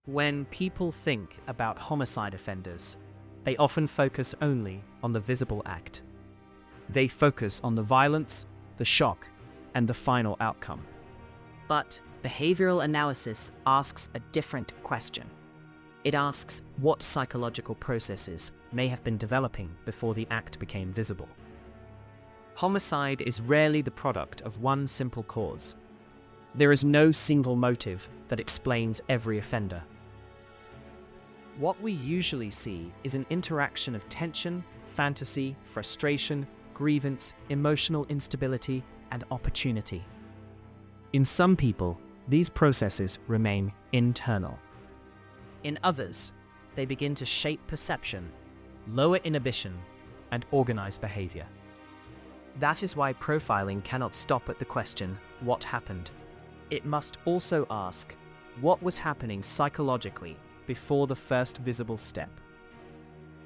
When people think about homicide offenders, they often focus only on the visible act. They focus on the violence, the shock, and the final outcome. But behavioral analysis asks a different question. It asks what psychological processes may have been developing before the act became visible. Homicide is rarely the product of one simple cause. There is no single motive that explains every offender. What we usually see is an interaction of tension, fantasy, frustration, grievance, emotional instability, and opportunity. In some people, these processes remain internal. In others, they begin to shape perception, lower inhibition, and organize behavior. That is why profiling cannot stop at the question, what happened? It must also ask, what was happening psychologically before the first visible step?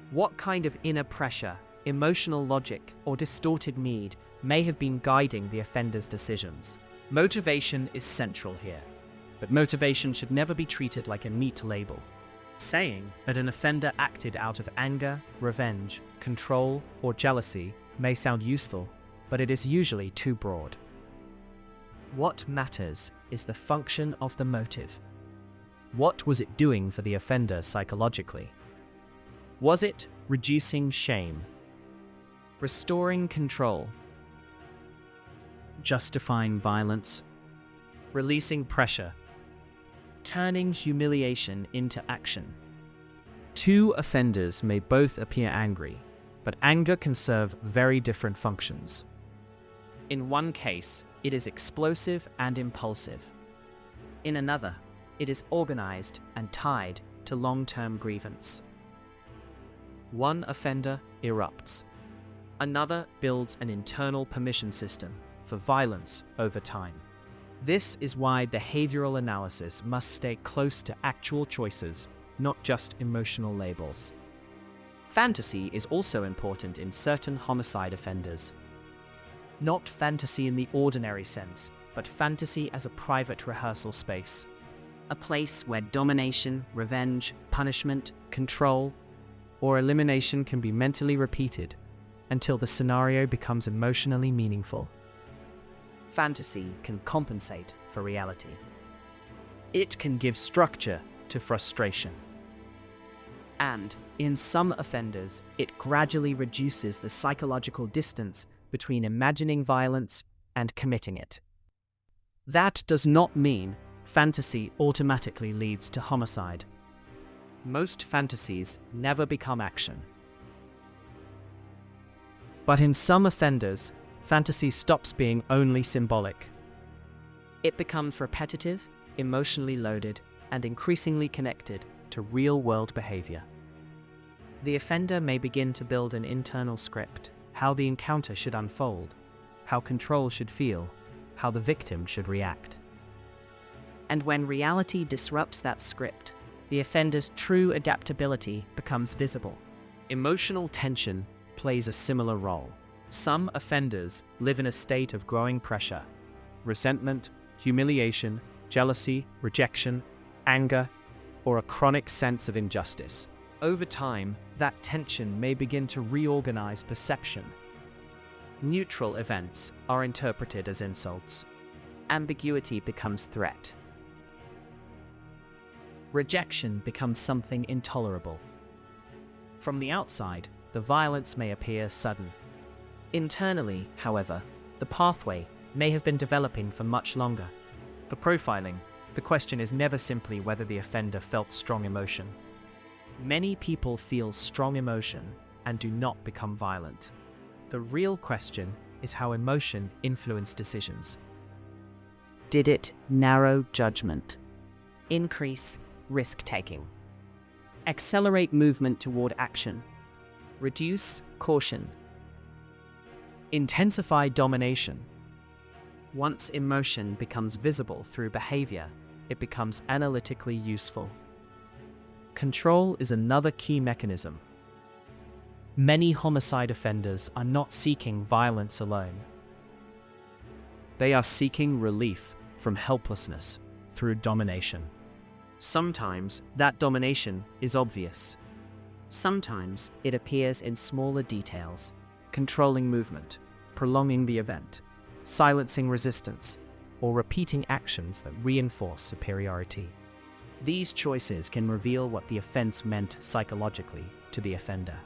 What kind of inner pressure, emotional logic, or distorted need may have been guiding the offender's decisions? Motivation is central here, but motivation should never be treated like a neat label. Saying that an offender acted out of anger, revenge, control, or jealousy may sound useful, but it is usually too broad. What matters is the function of the motive. What was it doing for the offender psychologically? Was it reducing shame, restoring control, justifying violence, releasing pressure, turning humiliation into action? Two offenders may both appear angry, but anger can serve very different functions. In one case, it is explosive and impulsive. In another, it is organized and tied to long-term grievance. One offender erupts. Another builds an internal permission system for violence over time. This is why behavioral analysis must stay close to actual choices, not just emotional labels. Fantasy is also important in certain homicide offenders. Not fantasy in the ordinary sense, but fantasy as a private rehearsal space. A place where domination, revenge, punishment, control, or elimination can be mentally repeated until the scenario becomes emotionally meaningful. fantasy can compensate for reality. It can give structure to frustration. And, in some offenders, it gradually reduces the psychological distance between imagining violence and committing it. That does not mean fantasy automatically leads to homicide. Most fantasies never become action. But in some offenders, fantasy stops being only symbolic. It becomes repetitive, emotionally loaded, and increasingly connected to real-world behavior. The offender may begin to build an internal script, how the encounter should unfold, how control should feel, how the victim should react. And when reality disrupts that script, the offender's true adaptability becomes visible. Emotional tension plays a similar role. Some offenders live in a state of growing pressure, resentment, humiliation, jealousy, rejection, anger, or a chronic sense of injustice. Over time, that tension may begin to reorganize perception. Neutral events are interpreted as insults. Ambiguity becomes threat. Rejection becomes something intolerable. From the outside, the violence may appear sudden. Internally, however, the pathway may have been developing for much longer. For profiling, the question is never simply whether the offender felt strong emotion. Many people feel strong emotion and do not become violent. The real question is how emotion influenced decisions. Did it narrow judgment, increase risk-taking, accelerate movement toward action, reduce caution, intensify domination? Once emotion becomes visible through behavior, it becomes analytically useful. Control is another key mechanism. Many homicide offenders are not seeking violence alone. They are seeking relief from helplessness through domination. Sometimes that domination is obvious. Sometimes it appears in smaller details. Controlling movement, prolonging the event, silencing resistance, or repeating actions that reinforce superiority. These choices can reveal what the offense meant psychologically to the offender.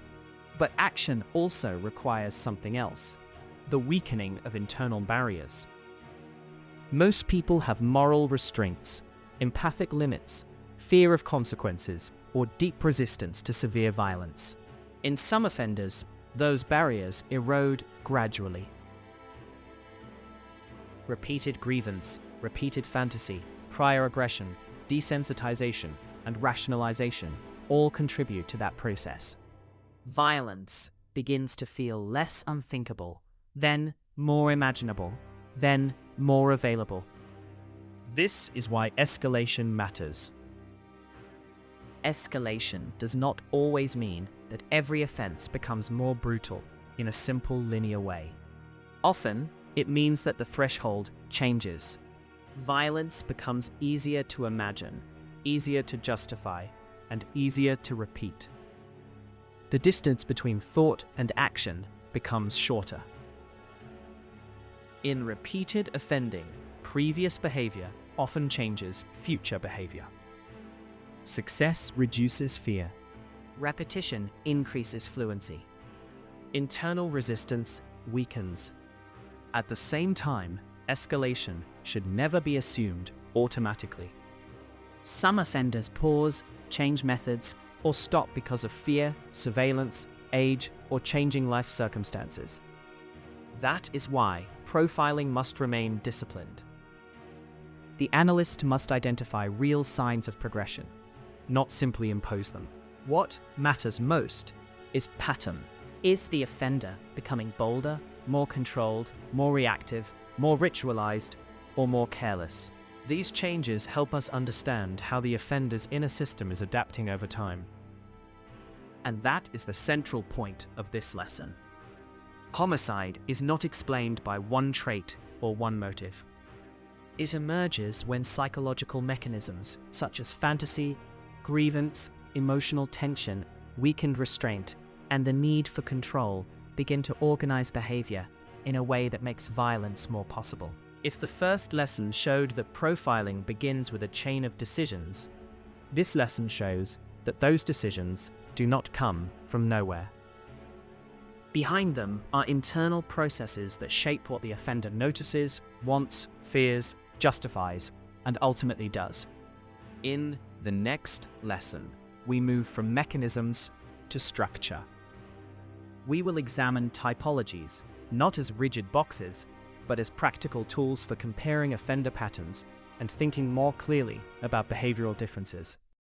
But action also requires something else: the weakening of internal barriers. Most people have moral restraints, empathic limits, fear of consequences, or deep resistance to severe violence. In some offenders, those barriers erode gradually. Repeated grievance, repeated fantasy, prior aggression, desensitization, and rationalization all contribute to that process. Violence begins to feel less unthinkable, Then more imaginable, then more available. This is why escalation matters. Escalation does not always mean that every offense becomes more brutal In a simple linear way. Often, It means that the threshold changes. violence becomes Easier to imagine, easier to justify, and easier to repeat. The distance between thought and action becomes shorter. In repeated offending, previous behavior often changes future behavior. Success reduces fear. repetition increases fluency. Internal resistance weakens. At the same time, escalation should never be assumed automatically. Some offenders pause, change methods, Or stop because of fear, surveillance, age, or changing life circumstances. That is why profiling must remain disciplined. The analyst must identify real signs of progression, not simply impose them. What matters most is pattern. Is the offender becoming bolder, More controlled, more reactive, more ritualized, or more careless. These changes help us understand how the offender's inner system is adapting over time. And that is the central point of this lesson. Homicide is not explained by one trait or one motive. It emerges when psychological mechanisms such as fantasy, grievance, emotional tension, weakened restraint, and the need for control begin to organize behavior in a way that makes violence more possible. If the first lesson showed that profiling begins with a chain of decisions, this lesson shows that those decisions do not come from nowhere. Behind them are internal processes that shape what the offender notices, wants, fears, justifies, and ultimately does. In the next lesson, we move from mechanisms to structure. We will examine typologies, not as rigid boxes, but as practical tools for comparing offender patterns and thinking more clearly about behavioral differences.